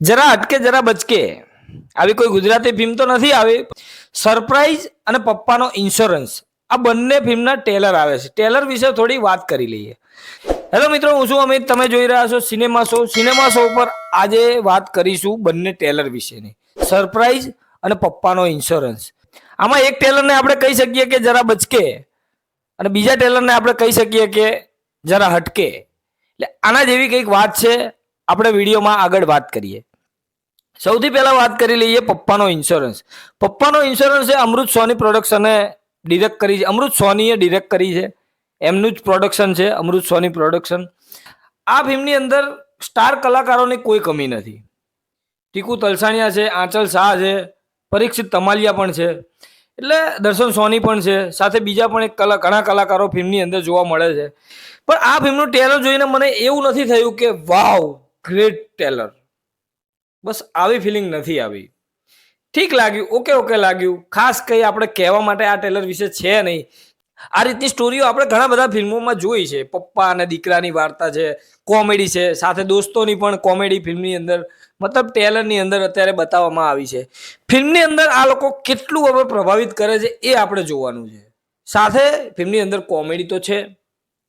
જરા હટકે જરા બચકે આવી કોઈ ગુજરાતી ફિલ્મ તો નથી આવી. સરપ્રાઈઝ અને પપ્પાનો ઇન્સ્યોરન્સ આ બંને ફિલ્મના ટેલર આવે છે. ટેલર વિશે થોડી વાત કરી લઈએ. હેલો મિત્રો, હું છું અમિત. તમે જોઈ રહ્યા છો સિનેમા શો. સિનેમા શો પર આજે વાત કરીશું બંને ટેલર વિશેની, સરપ્રાઈઝ અને પપ્પાનો ઇન્સ્યોરન્સ. આમાં એક ટેલરને આપણે કહી શકીએ કે જરા બચકે અને બીજા ટેલરને આપણે કહી શકીએ કે જરા હટકે. એટલે આના જેવી કંઈક વાત છે. આપણે વિડીયોમાં આગળ વાત કરીએ. સૌથી પહેલા વાત કરી લઈએ પપ્પાનો ઇન્સ્યોરન્સ. પપ્પાનો ઇન્સ્યોરન્સ એ અમૃત સોની પ્રોડક્શને ડિરેક્ટ કરી છે. અમૃત સોનીએ ડિરેક્ટ કરી છે. એમનું જ પ્રોડક્શન છે, અમૃત સોની પ્રોડક્શન. આ ફિલ્મની અંદર સ્ટાર કલાકારોની કોઈ કમી નથી. ટીકુ તલસાણિયા છે, આંચલ શાહ છે, પરીક્ષિત તમાલિયા પણ છે, એટલે દર્શન સોની પણ છે, સાથે બીજા પણ ઘણા કલાકારો ફિલ્મની અંદર જોવા મળે છે. પણ આ ફિલ્મનું ટેલર જોઈને મને એવું નથી થયું કે વાવ ગ્રેટ ટેલર. બસ આવી ફિલિંગ નથી આવી. ઠીક લાગ્યું, ઓકે લાગ્યું. ખાસ કંઈ આપણે કહેવા માટે આ ટેલર વિશે છે નહીં. આ રીતની સ્ટોરીઓ આપણે ઘણા બધા ફિલ્મોમાં જોઈ છે. પપ્પા અને દીકરાની વાર્તા છે, કોમેડી છે, સાથે દોસ્તોની પણ કોમેડી ફિલ્મની અંદર મતલબ ટેલરની અંદર અત્યારે બતાવવામાં આવી છે. ફિલ્મની અંદર આ લોકો કેટલું હવે પ્રભાવિત કરે છે એ આપણે જોવાનું છે. સાથે ફિલ્મની અંદર કોમેડી તો છે,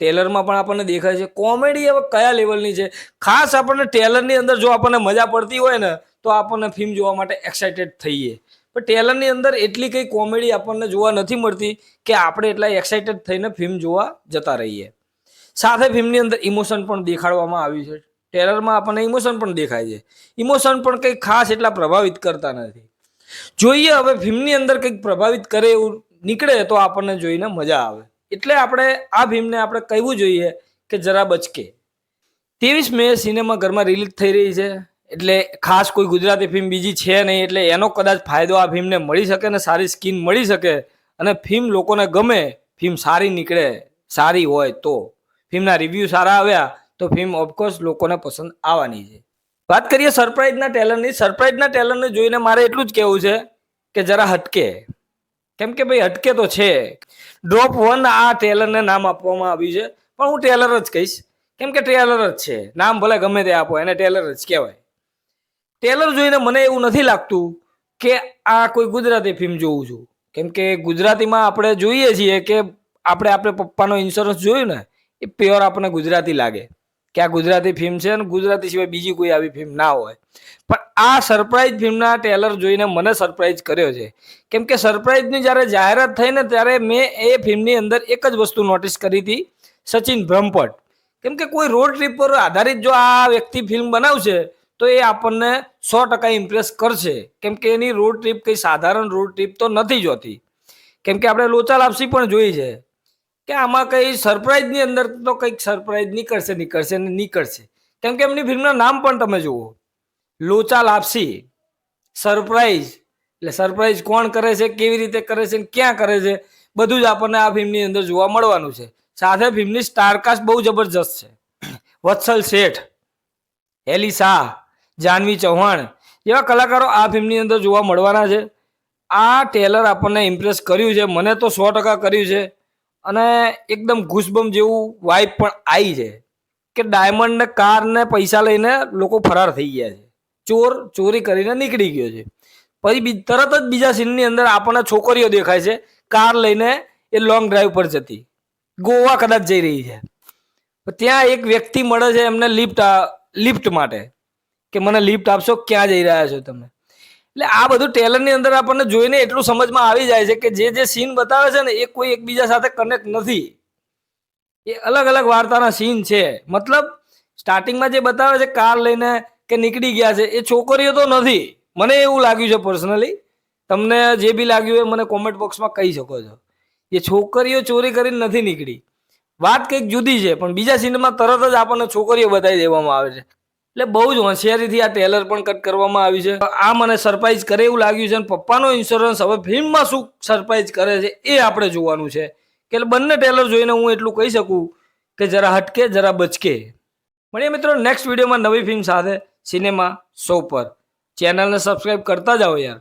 ટેલરમાં પણ આપણને દેખાય છે. કોમેડી હવે કયા લેવલની છે, ખાસ આપણને ટેલરની અંદર જો આપણને મજા પડતી હોય ને તો આપણને ફિલ્મ જોવા માટે એક્સાઇટેડ થઈએ. પણ ટેલરની અંદર એટલી કંઈ કોમેડી આપણને જોવા નથી મળતી કે આપણે એટલા એક્સાઇટેડ થઈને ફિલ્મ જોવા જતા રહીએ. સાથે ફિલ્મની અંદર ઇમોશન પણ દેખાડવામાં આવ્યું છે. ટેલરમાં આપણને ઇમોશન પણ દેખાય છે. ઇમોશન પણ કંઈ ખાસ એટલા પ્રભાવિત કરતા નથી. જોઈએ હવે ફિલ્મની અંદર કંઈક પ્રભાવિત કરે એવું નીકળે તો આપણને જોઈને મજા આવે. એટલે આપણે આ ફિલ્મને આપણે કહેવું જોઈએ કે જરા બચકે. 23 મે સિનેમાઘરમાં રિલીઝ થઈ રહી છે. એટલે ખાસ કોઈ ગુજરાતી ફિલ્મ બીજી છે નહીં, એટલે એનો કદાચ ફાયદો આ ફિલ્મને મળી શકે ને સારી સ્કીન મળી શકે અને ફિલ્મ લોકોને ગમે, ફિલ્મ સારી નીકળે, સારી હોય તો ફિલ્મના રિવ્યૂ સારા આવ્યા તો ફિલ્મ ઓફકોર્સ લોકોને પસંદ આવવાની છે. વાત કરીએ સરપ્રાઈઝના ટેલરની. સરપ્રાઈઝના ટેલરને જોઈને મારે એટલું જ કહેવું છે કે જરા હટકે. કેમ કે ભાઈ હટકે તો છે. ડ્રોપ 1 આ ટેલરને નામ આપવામાં આવ્યું છે, પણ હું ટેલર જ કહીશ કેમ કે ટેલર જ છે. નામ ભલે ગમે તે આપો, એને ટેલર જ કહેવાય. ટેલર જોઈને મને એવું નથી લાગતું કે આ કોઈ ગુજરાતી ફિલ્મ જોઉં છું. કેમ કે ગુજરાતીમાં આપણે જોઈએ છીએ કે આપણે પપ્પાનો ઇન્સ્યોરન્સ જોયું ને એ પ્યોર આપણને ગુજરાતી લાગે કે આ ગુજરાતી ફિલ્મ છે અને ગુજરાતી સિવાય બીજી કોઈ આવી ફિલ્મ ના હોય. પણ આ સરપ્રાઈઝ ફિલ્મના ટેલર જોઈને મને સરપ્રાઈઝ કર્યો છે. કેમ કે સરપ્રાઈઝની જ્યારે જાહેરાત થઈ ને ત્યારે મેં એ ફિલ્મની અંદર એક જ વસ્તુ નોટિસ કરી હતી, સચિન બ્રહ્મભટ્ટ. કેમ કે કોઈ રોડ ટ્રીપ પર આધારિત જો આ વ્યક્તિ ફિલ્મ બનાવશે તો એ આપણને 100% ઇમ્પ્રેસ કરશે. કેમ કે એની રોડ ટ્રીપ કંઈ સાધારણ રોડ ટ્રીપ તો નથી જ હોતી. કેમ કે આપણે લોચા લાપસી પણ જોઈ છે કે આમાં કંઈ સરપ્રાઈઝની અંદર તો કંઈક સરપ્રાઈઝ નીકળશે. કેમ કે એમની ફિલ્મના નામ પણ તમે જુઓ, લોચા લાપસી, સરપ્રાઈઝ. એટલે સરપ્રાઈઝ કોણ કરે છે, કેવી રીતે કરે છે, ક્યાં કરે છે, બધું જ આપણને આ ફિલ્મની અંદર જોવા મળવાનું છે. સાથે ફિલ્મની સ્ટારકાસ્ટ બહુ જબરજસ્ત છે. વત્સલ શેઠ, હેલી શાહ, જાનવી ચૌહાણ જેવા કલાકારો આ ફિલ્મની અંદર જોવા મળવાના છે. આ ટેલર આપણને ઇમ્પ્રેસ કર્યું છે, મને તો 100% કર્યું છે. અને એકદમ ઘૂસબમ જેવું વાઇબ પણ આવી છે કે ડાયમંડ ને કાર ને પૈસા લઈને લોકો ફરાર થઈ ગયા છે. ચોર ચોરી કરીને નીકળી ગયો છે. પછી તરત જ બીજા સીનની અંદર આપણને છોકરીઓ દેખાય છે કાર લઈને, એ લોંગ ડ્રાઈવ પર જતી, ગોવા કદાચ જઈ રહી છે. ત્યાં એક વ્યક્તિ મળે છે એમને લિફ્ટ માટે કે મને લિફ્ટ આપશો, ક્યાં જઈ રહ્યા છો તમે. એટલે આ બધું ટેલરની અંદર આપણને જોઈને એટલું સમજમાં આવી જાય છે કે જે સીન બતાવે છે ને એ કોઈ એકબીજા સાથે કનેક્ટ નથી. એ અલગ અલગ વાર્તાના સીન છે. મતલબ સ્ટાર્ટિંગમાં જે બતાવે છે કાર લઈને કે નીકળી ગયા છે, એ છોકરીઓ તો નથી. મને એવું લાગ્યું છે પર્સનલી. તમને જે બી લાગ્યું હોય મને કોમેન્ટ બોક્સમાં કહી શકો છો. એ છોકરીઓ ચોરી કરીને નથી નીકળી. વાત કંઈક જુદી છે, પણ બીજા સીનમાં તરત જ આપણને છોકરીઓ બતાવી દેવામાં આવે છે. એટલે બહુ જ હોશિયારીથી આ ટેલર પણ કટ કરવામાં આવી છે. આ મને સરપ્રાઈઝ કરે એવું લાગ્યું છે. અને પપ્પાનો ઇન્સ્યોરન્સ હવે ફિલ્મમાં શું સરપ્રાઈઝ કરે છે એ આપણે જોવાનું છે. કે બંને ટેલર જોઈને હું એટલું કહી શકું કે જરા હટકે જરા બચકે. મળીએ મિત્રો નેક્સ્ટ વિડીયોમાં નવી ફિલ્મ સાથે સિનેમા શો પર. ચેનલને સબસ્ક્રાઈબ કરતા જાઓ યાર.